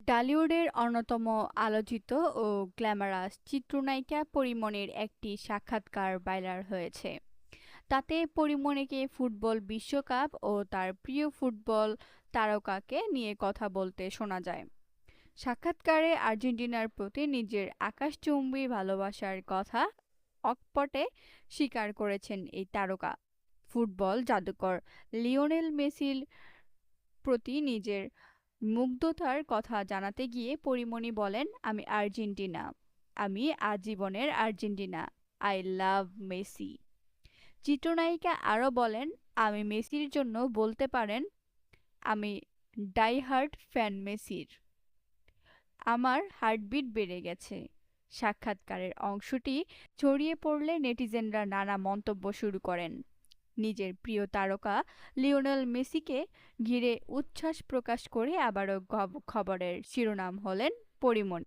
টলিউডের অন্যতম আলোচিত ও গ্ল্যামারাস চিত্রনায়িকা পরীমনির একটি সাক্ষাৎকার ভাইরাল হয়েছে। তাতে পরীমনিকে ফুটবল বিশ্বকাপ ও তার প্রিয় ফুটবল তারকাকে নিয়ে কথা বলতে শোনা যায়। সাক্ষাৎকারে আর্জেন্টিনার প্রতি নিজের আকাশচুম্বী ভালোবাসার কথা অকপটে স্বীকার করেছেন এই তারকা। ফুটবল জাদুকর লিওনেল মেসির প্রতি নিজের মুগ্ধতার কথা জানাতে গিয়ে পরীমনি বলেন, আমি আর্জেন্টিনা, আমি আজীবনের আর্জেন্টিনা, আই লাভ মেসি। চিত্রনায়িকা আরও বলেন, আমি মেসির জন্য বলতে পারেন আমি ডাইহার্ড ফ্যান মেসির, আমার হার্টবিট বেড়ে গেছে। সাক্ষাৎকারের অংশটি ছড়িয়ে পড়লে নেটিজেনরা নানা মন্তব্য শুরু করেন। নিজের প্রিয় তারকা লিওনেল মেসিকে ঘিরে উচ্ছ্বাস প্রকাশ করে আবারও খবরের শিরোনাম হলেন পরীমনি।